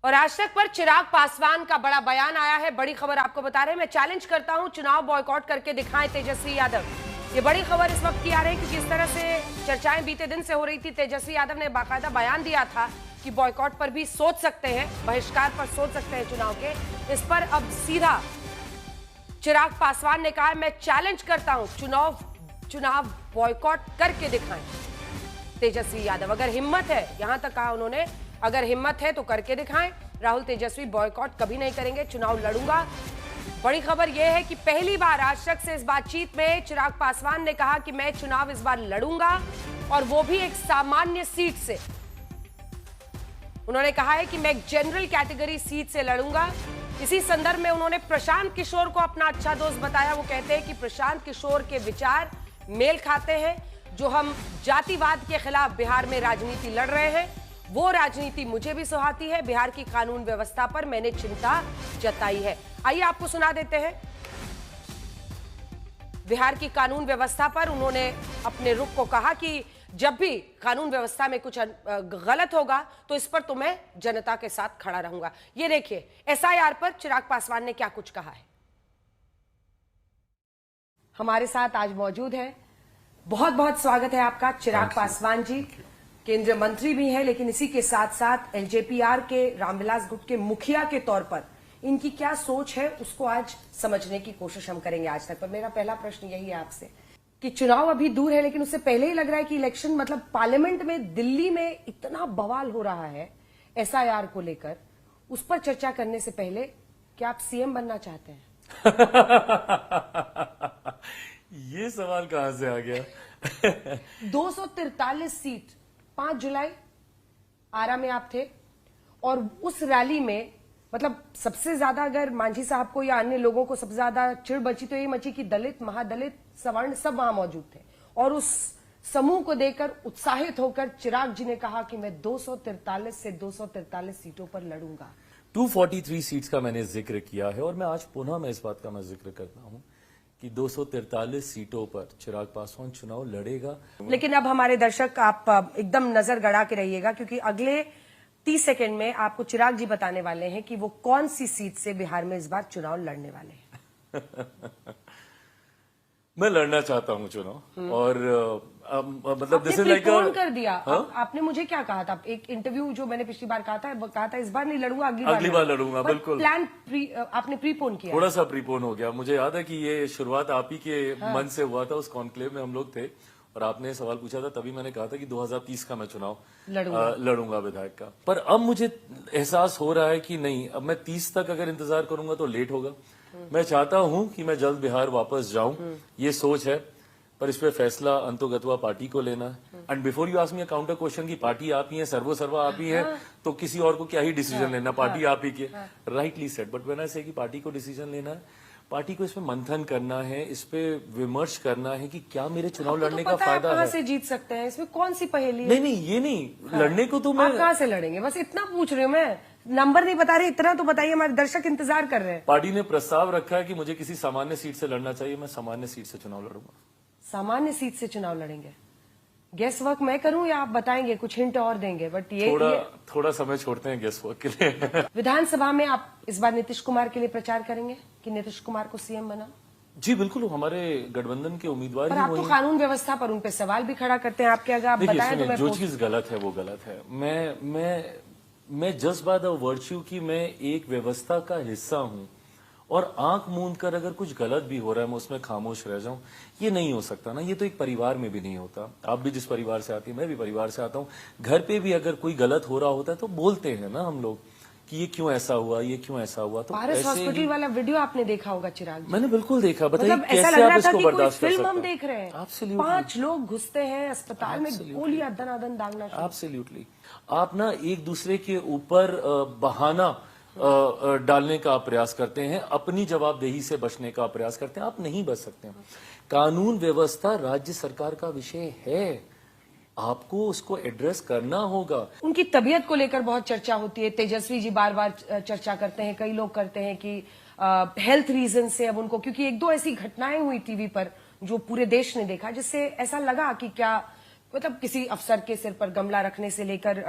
और आज तक पर चिराग पासवान का बड़ा बयान आया है। बड़ी खबर आपको बता रहे हैं, मैं चैलेंज करता हूं, चुनाव बॉयकॉट करके दिखाएं तेजस्वी यादव। ये बड़ी खबर इस वक्त की आ रही है क्योंकि जिस तरह से चर्चाएं बीते दिन से हो रही थी, तेजस्वी यादव ने बाकायदा बयान दिया था कि बॉयकॉट पर भी सोच सकते हैं, बहिष्कार पर सोच सकते हैं चुनाव के। इस पर अब सीधा चिराग पासवान ने कहा, मैं चैलेंज करता हूं, चुनाव बॉयकॉट करके दिखाएं तेजस्वी यादव। अगर हिम्मत है, यहां तक कहा उन्होंने, अगर हिम्मत है तो करके दिखाएं। राहुल तेजस्वी बॉयकॉट कभी नहीं करेंगे, चुनाव लड़ूंगा। बड़ी खबर यह है कि पहली बार आज तक से इस बातचीत में चिराग पासवान ने कहा कि मैं चुनाव इस बार लड़ूंगा, और वो भी एक सामान्य सीट से। उन्होंने कहा है कि मैं एक जनरल कैटेगरी सीट से लड़ूंगा। इसी संदर्भ में उन्होंने प्रशांत किशोर को अपना अच्छा दोस्त बताया। वो कहते हैं कि प्रशांत किशोर के विचार मेल खाते हैं। जो हम जातिवाद के खिलाफ बिहार में राजनीति लड़ रहे हैं, वो राजनीति मुझे भी सुहाती है। बिहार की कानून व्यवस्था पर मैंने चिंता जताई है। आइए आपको सुना देते हैं। बिहार की कानून व्यवस्था पर उन्होंने अपने रुख को कहा कि जब भी कानून व्यवस्था में कुछ गलत होगा तो इस पर तो मैं जनता के साथ खड़ा रहूंगा। ये देखिए, एसआईआर पर चिराग पासवान ने क्या कुछ कहा है। हमारे साथ आज मौजूद है, बहुत बहुत स्वागत है आपका चिराग पासवान जी। केंद्रीय मंत्री भी हैं, लेकिन इसी के साथ साथ एलजेपीआर के रामविलास गुट के मुखिया के तौर पर इनकी क्या सोच है, उसको आज समझने की कोशिश हम करेंगे आज तक। पर मेरा पहला प्रश्न यही है आपसे कि चुनाव अभी दूर है, लेकिन उससे पहले ही लग रहा है कि इलेक्शन, मतलब पार्लियामेंट में दिल्ली में इतना बवाल हो रहा है एसआईआर को लेकर, उस पर चर्चा करने से पहले क्या आप सीएम बनना चाहते हैं? ये सवाल कहां से आ गया? 243 सीट 5 जुलाई आरा में आप थे, और उस रैली में मतलब सबसे ज्यादा अगर मांझी साहब को या अन्य लोगों को सबसे ज्यादा चिढ़ बची तो ये मची कि दलित, महादलित, सवर्ण सब वहां मौजूद थे। और उस समूह को देखकर उत्साहित होकर चिराग जी ने कहा कि मैं 243 से 243 सीटों पर लड़ूंगा। 243 सीट्स का मैंने जिक्र किया है, और मैं आज पुनः मैं इस बात का मैं जिक्र करता हूं कि 243 सीटों पर चिराग पासवान चुनाव लड़ेगा। लेकिन अब हमारे दर्शक, आप एकदम नजर गड़ा के रहिएगा, क्योंकि अगले 30 सेकंड में आपको चिराग जी बताने वाले हैं कि वो कौन सी सीट से बिहार में इस बार चुनाव लड़ने वाले हैं। मैं लड़ना चाहता हूं चुनाव, और मतलब आपने प्रीपोन कर दिया। आपने मुझे क्या कहा था, एक इंटरव्यू जो मैंने पिछली बार कहा था इस बार नहीं लड़ूंगा, अगली बार लड़ूंगा। बिल्कुल प्लान आपने प्रीपोन किया, थोड़ा सा प्रीपोन हो गया। मुझे याद है कि ये शुरुआत आप ही के मन से हुआ था। उस कॉन्क्लेव में हम लोग थे और आपने सवाल पूछा था, तभी मैंने कहा था कि 2030 का मैं चुनाव लड़ूंगा विधायक का। पर अब मुझे एहसास हो रहा है कि नहीं, अब मैं 30 तक अगर इंतजार करूंगा तो लेट होगा। मैं चाहता हूं कि मैं जल्द बिहार वापस जाऊं, ये सोच है, पर इस पे फैसला अंतोगत्वा पार्टी को लेना है। And before you ask me a counter question की पार्टी आप ही है, सर्वोसर्वा आप ही है, तो किसी और को क्या ही डिसीजन लेना, पार्टी आप ही की। Rightly said, but when I से कि पार्टी को डिसीजन लेना है, पार्टी को इसमें मंथन करना है, इस पे विमर्श करना है कि क्या मेरे चुनाव लड़ने का फायदा है। कहां से जीत सकते हैं, इसमें कौन सी पहेली है? नहीं, ये नहीं, लड़ने को तो मैं कहां से लड़ेंगे, बस इतना पूछ रही हूँ मैं। नंबर नहीं बता रहे, इतना तो बताइए, हमारे दर्शक इंतजार कर रहे हैं। पार्टी ने प्रस्ताव रखा है कि मुझे किसी सामान्य सीट से लड़ना चाहिए, मैं सामान्य सीट से चुनाव लड़ूंगा। सामान्य सीट से चुनाव लड़ेंगे? गेस वर्क मैं करूं या आप बताएंगे, कुछ हिंट और देंगे? बट ये थोड़ा समय छोड़ते हैं गेस वर्क के लिए। विधानसभा में आप इस बार नीतीश कुमार के लिए प्रचार करेंगे कि नीतीश कुमार को सीएम बना? जी बिल्कुल, हमारे गठबंधन के उम्मीदवार ही आप तो कानून व्यवस्था पर उन पे सवाल भी खड़ा करते हैं। आपके अगर आप बताएं तो मैं जो चीज गलत है वो गलत है। मैं जस्ट बाय द वर्च्यू की मैं एक व्यवस्था का हिस्सा हूं, और आंख मूंद कर अगर कुछ गलत भी हो रहा है मैं उसमें खामोश रह जाऊं, ये नहीं हो सकता ना। ये तो एक परिवार में भी नहीं होता। आप भी जिस परिवार से आती हैं, मैं भी परिवार से आता हूं। घर पे भी अगर कोई गलत हो रहा होता है तो बोलते हैं ना हम लोग कि ये क्यों ऐसा हुआ, ये क्यों ऐसा हुआ। तो पारस हॉस्पिटल वाला वीडियो आपने देखा होगा चिराग जी? मैंने बिल्कुल देखा। बताइए मतलब कैसे आप इसको बर्दाश्त कर सकते हैं? फिल्म हम देख रहे हैं, 5 लोग घुसते हैं अस्पताल में, गोलियां दनादन दागना। एब्सोल्युटली। आप ना एक दूसरे के ऊपर बहाना डालने का प्रयास करते हैं, अपनी जवाबदेही से बचने का प्रयास करते हैं। आप नहीं बच सकते। कानून व्यवस्था राज्य सरकार का विषय है, आपको उसको एड्रेस करना होगा। उनकी तबीयत को लेकर बहुत चर्चा होती है, तेजस्वी जी बार बार चर्चा करते हैं, कई लोग करते हैं कि हेल्थ रीजन से अब उनको, क्योंकि 1-2 ऐसी घटनाएं हुई टीवी पर जो पूरे देश ने देखा, जिससे ऐसा लगा कि क्या मतलब किसी अफसर के सिर पर गमला रखने से लेकर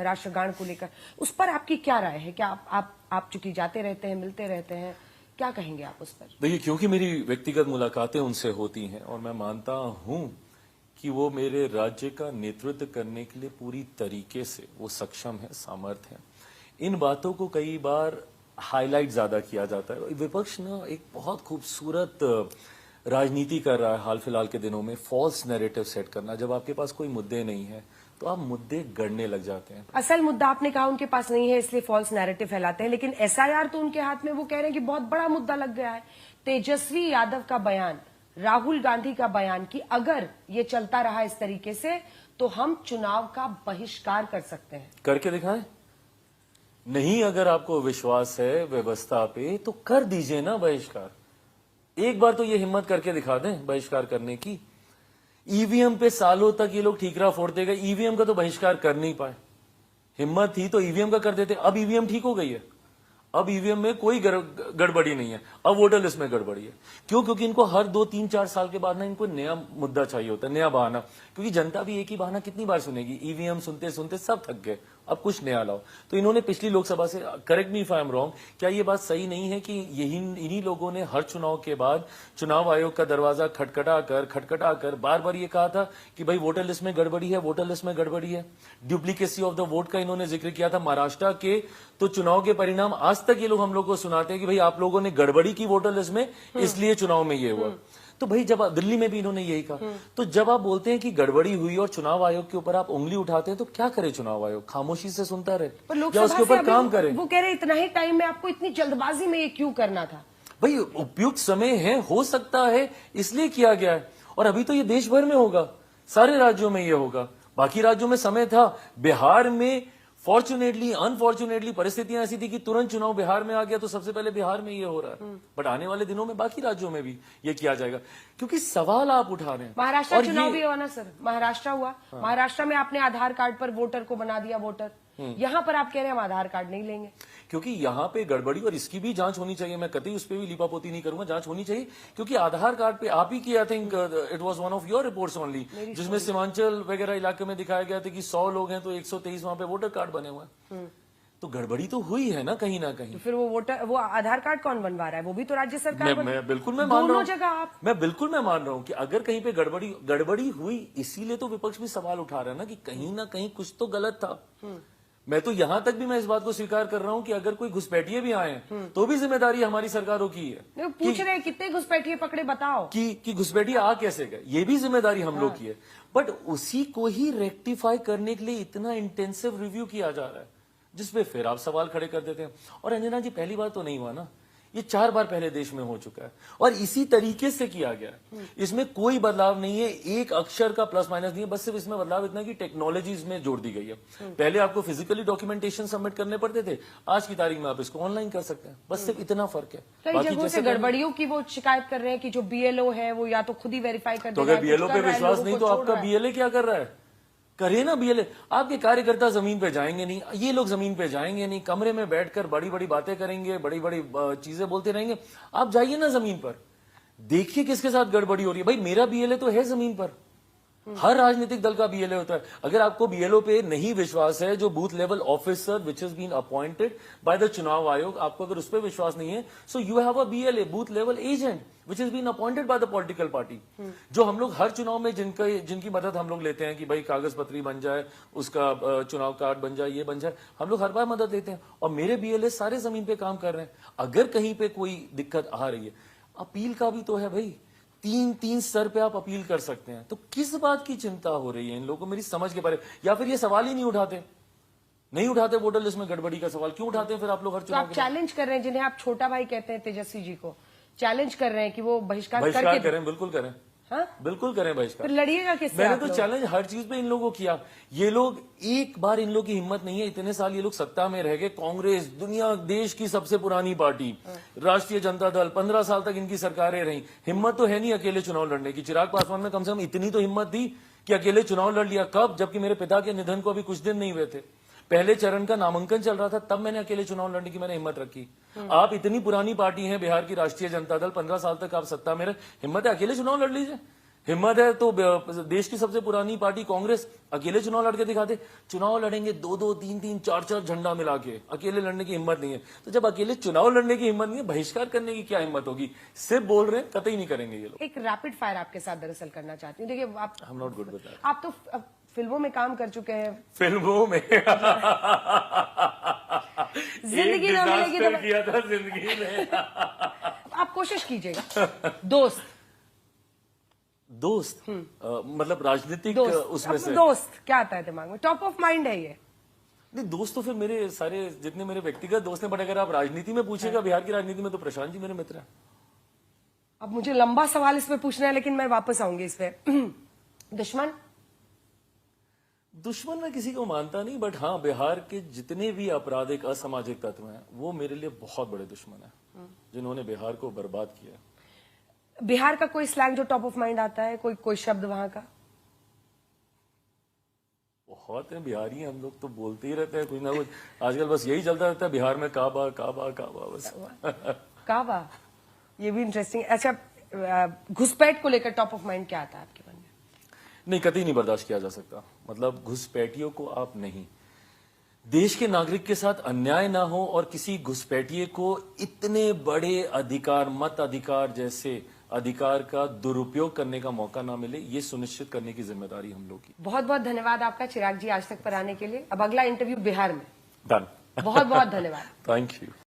राष्ट्रगान को लेकर, उस पर आपकी क्या राय है? क्या आप चूंकि जाते रहते हैं, मिलते रहते हैं, क्या कहेंगे आप उस पर? देखिए, क्योंकि मेरी व्यक्तिगत मुलाकातें उनसे होती हैं और मैं मानता हूं कि वो मेरे राज्य का नेतृत्व करने के लिए पूरी तरीके से वो सक्षम है, सामर्थ्य है। इन बातों को कई बार हाईलाइट ज्यादा किया जाता है। विपक्ष ना एक बहुत खूबसूरत राजनीति कर रहा है हाल फिलहाल के दिनों में, फॉल्स नैरेटिव सेट करना। जब आपके पास कोई मुद्दे नहीं है तो आप मुद्दे गढ़ने लग जाते हैं। असल मुद्दा आपने कहा उनके पास नहीं है, इसलिए फॉल्स नैरेटिव फैलाते हैं, लेकिन एसआईआर तो उनके हाथ में, वो कह रहे हैं कि बहुत बड़ा मुद्दा लग गया है। तेजस्वी यादव का बयान, राहुल गांधी का बयान कि अगर ये चलता रहा इस तरीके से तो हम चुनाव का बहिष्कार कर सकते हैं। करके दिखाएं। नहीं, अगर आपको विश्वास है व्यवस्था पे तो कर दीजिए ना बहिष्कार। एक बार तो ये हिम्मत करके दिखा दें बहिष्कार करने की। ईवीएम पे सालों तक ये लोग ठीकरा फोड़ते गए, ईवीएम का तो बहिष्कार कर नहीं पाए। हिम्मत थी तो ईवीएम का कर देते। अब ईवीएम ठीक हो गई है, अब ईवीएम में कोई गड़बड़ी नहीं है, अब वोटर लिस्ट में गड़बड़ी है। क्यों? क्योंकि इनको हर 2-3-4 साल के बाद ना इनको नया मुद्दा चाहिए होता है, नया बहाना। क्योंकि जनता भी एक ही बहाना कितनी बार सुनेगी? ईवीएम सुनते सुनते सब थक गए, अब कुछ नया लाओ। तो इन्होंने पिछली लोकसभा से, correct me if I am wrong, क्या ये बात सही नहीं है कि इन्हीं लोगों ने हर चुनाव के बाद चुनाव आयोग का दरवाजा खटखटा कर बार बार ये कहा था कि भाई वोटर लिस्ट में गड़बड़ी है, वोटर लिस्ट में गड़बड़ी है। डुप्लीकेसी ऑफ द वोट का इन्होंने जिक्र किया था। महाराष्ट्र के तो चुनाव के परिणाम आज तक ये लोग हम लोग को सुनाते हैं कि भाई आप लोगों ने गड़बड़ी की वोटर लिस्ट में, इसलिए चुनाव में ये हुआ। तो भाई जब दिल्ली में भी इन्होंने यही कहा, तो जब आप बोलते हैं कि गड़बड़ी हुई और चुनाव आयोग के ऊपर आप उंगली उठाते हैं, तो क्या करे चुनाव आयोग? खामोशी से सुनता रहे या उसके ऊपर काम करे? वो कह रहे इतना ही टाइम में आपको इतनी जल्दबाजी में ये क्यों करना था? भाई उपयुक्त समय है, हो सकता है इसलिए किया गया है। और अभी तो ये देश भर में होगा, सारे राज्यों में ये होगा। बाकी राज्यों में समय था। बिहार में फॉर्चुनेटली अनफॉर्चुनेटली परिस्थितियां ऐसी थी कि तुरंत चुनाव बिहार में आ गया, तो सबसे पहले बिहार में ये हो रहा है। बट आने वाले दिनों में बाकी राज्यों में भी ये किया जाएगा, क्योंकि सवाल आप उठा रहे हैं। महाराष्ट्र चुनाव भी हुआ ना सर, महाराष्ट्र हुआ। हाँ। महाराष्ट्र में आपने आधार कार्ड पर वोटर को बना दिया वोटर। यहाँ पर आप कह रहे हैं हम आधार कार्ड नहीं लेंगे, क्योंकि यहाँ पे गड़बड़ी, और इसकी भी जांच होनी चाहिए। मैं कतई उस पर भी लीपापोती नहीं करूंगा, जांच होनी चाहिए। क्योंकि आधार कार्ड पे आप ही की, I think it was one of your reports only, जिसमें सीमांचल वगैरह इलाके में दिखाया गया था कि 100 लोग हैं तो 123 वहां पे वोटर कार्ड बने हुए हैं। तो गड़बड़ी तो हुई है ना कहीं ना कहीं। तो फिर वो आधार कार्ड कौन बनवा रहा है? वो भी तो राज्य सरकार। मैं बिल्कुल मैं मान रहा हूँ, जगह आप, मैं बिल्कुल मैं मान रहा हूँ कि अगर कहीं पे गड़बड़ी हुई, इसीलिए तो विपक्ष भी सवाल उठा रहा है ना कि कहीं ना कहीं कुछ तो गलत था। मैं तो यहां तक भी मैं इस बात को स्वीकार कर रहा हूं कि अगर कोई घुसपैठिए भी आए तो भी जिम्मेदारी हमारी सरकारों की है। पूछ रहे हैं कितने घुसपैठिए पकड़े, बताओ कि घुसपैठिए आ कैसे गए, ये भी जिम्मेदारी हम लोग की है। बट उसी को ही रेक्टिफाई करने के लिए इतना इंटेंसिव रिव्यू किया जा रहा है, जिसपे फिर आप सवाल खड़े कर देते हैं। और अंजना जी, पहली बार तो नहीं हुआ ना, ये 4 बार पहले देश में हो चुका है और इसी तरीके से किया गया है। इसमें कोई बदलाव नहीं है, एक अक्षर का प्लस माइनस नहीं है। बस सिर्फ इसमें बदलाव इतना कि टेक्नोलॉजी इसमें जोड़ दी गई है। पहले आपको फिजिकली डॉक्यूमेंटेशन सबमिट करने पड़ते थे, आज की तारीख में आप इसको ऑनलाइन कर सकते हैं। बस सिर्फ इतना फर्क है। कई जगहों से गड़बड़ियों की वो शिकायत कर रहे हैं कि जो बीएलओ है वो या तो खुद ही वेरीफाई कर, तो अगर बीएलओ पे विश्वास नहीं तो आपका बीएलए क्या कर रहा है? करिए ना बीएलए। आपके कार्यकर्ता जमीन पे जाएंगे नहीं, ये लोग जमीन पे जाएंगे नहीं, कमरे में बैठकर बड़ी बड़ी बातें करेंगे, बड़ी बड़ी चीजें बोलते रहेंगे। आप जाइए ना जमीन पर, देखिए किसके साथ गड़बड़ी हो रही है। भाई मेरा बीएलए तो है जमीन पर, हर राजनीतिक दल का बीएलए होता है। अगर आपको बीएलओ पे नहीं विश्वास है, जो booth level officer which has been appointed by the चुनाव आयोग, आपको अगर उस पर विश्वास नहीं है, so you have a BLA, booth level agent, which has been appointed by the political party. जो हम लोग हर चुनाव में जिनकी मदद हम लोग लेते हैं कि भाई कागज पत्री बन जाए, उसका चुनाव कार्ड बन जाए, ये बन जाए, हम लोग हर बार मदद लेते हैं। और मेरे बीएलए सारे जमीन पे काम कर रहे हैं। अगर कहीं पे कोई दिक्कत आ रही है, अपील का भी तो है भाई, 3 स्तर पे आप अपील कर सकते हैं। तो किस बात की चिंता हो रही है इन लोगों को, मेरी समझ के बारे? या फिर ये सवाल ही नहीं उठाते वोटर लिस्ट में गड़बड़ी का सवाल क्यों उठाते हैं फिर आप लोग हर चुनाव? तो आप चैलेंज कर रहे हैं, जिन्हें आप छोटा भाई कहते हैं तेजस्वी जी को, चैलेंज कर रहे हैं कि वो बहिष्कार करें। बिल्कुल करें। हाँ? बिल्कुल करें बहिष्कार। लड़िएगा किससे? मैंने तो चैलेंज हर चीज पे इन लोगों को किया। ये लोग, एक बार इन लोग की हिम्मत नहीं है, इतने साल ये लोग सत्ता में रह गए। कांग्रेस दुनिया देश की सबसे पुरानी पार्टी, राष्ट्रीय जनता दल, 15 साल तक इनकी सरकारें रही। हिम्मत तो है नहीं अकेले चुनाव लड़ने की। चिराग पासवान में कम से कम इतनी तो हिम्मत थी कि अकेले चुनाव लड़ लिया। कब? जबकि मेरे पिता के निधन को अभी कुछ दिन नहीं हुए थे, पहले चरण का नामांकन चल रहा था, तब मैंने अकेले चुनाव लड़ने की मैंने हिम्मत रखी। आप इतनी पुरानी पार्टी हैं, बिहार की राष्ट्रीय जनता दल, 15 साल तक आप सत्ता में रहे, हिम्मत है अकेले चुनाव लड़ लीजिए। हिम्मत है तो देश की सबसे पुरानी पार्टी कांग्रेस अकेले चुनाव लड़के दिखाते। चुनाव लड़ेंगे 2-2, 3-3, 4-4 झंडा मिला के, अकेले लड़ने की हिम्मत नहीं है। तो जब अकेले चुनाव लड़ने की हिम्मत नहीं है, बहिष्कार करने की क्या हिम्मत होगी? सिर्फ बोल रहे हैं, कतई नहीं करेंगे ये लोग। एक रैपिड फायर आपके साथ दरअसल करना चाहती हूँ। देखिए आप I am not good with that. आप तो फिल्मों में काम कर चुके हैं, फिल्मों में जिंदगी ना मिलेगी तो किया था जिंदगी में। आप कोशिश कीजिएगा। दोस्त मतलब राजनीतिक दोस्त उसमें अब से दोस्त क्या आता है दिमाग में? टॉप ऑफ माइंड है ये। नहीं, दोस्त तो फिर मेरे सारे जितने मेरे व्यक्तिगत दोस्त हैं, बट अगर आप राजनीति में पूछेगा, बिहार की राजनीति में, तो प्रशांत जी मेरे मित्र हैं। अब मुझे लंबा सवाल इसमें पूछना है, लेकिन मैं वापस आऊंगी इस पे। दुश्मन मैं किसी को मानता नहीं, बट हाँ, बिहार के जितने भी आपराधिक असामाजिक तत्व हैं, वो मेरे लिए बहुत बड़े दुश्मन हैं, जिन्होंने बिहार को बर्बाद किया। बिहार का कोई स्लैंग जो टॉप ऑफ माइंड आता है, कोई शब्द वहां का? बहुत है, बिहारी हैं हम लोग, तो बोलते ही रहते हैं कुछ ना कुछ। आजकल बस यही चलता रहता है बिहार में, काबा काबा काबा, बस। काबा, ये भी इंटरेस्टिंग। अच्छा, घुसपैठ को लेकर टॉप ऑफ माइंड क्या आता है आपके मन में? नहीं, कतई नहीं बर्दाश्त किया जा सकता। मतलब घुसपैठियों को आप नहीं, देश के नागरिक के साथ अन्याय ना हो और किसी घुसपैठिए को इतने बड़े अधिकार, मत अधिकार जैसे अधिकार का दुरुपयोग करने का मौका ना मिले, ये सुनिश्चित करने की जिम्मेदारी हम लोग की। बहुत बहुत धन्यवाद आपका चिराग जी, आज तक पर आने के लिए। अब अगला इंटरव्यू बिहार में। डन। बहुत बहुत धन्यवाद। Thank you.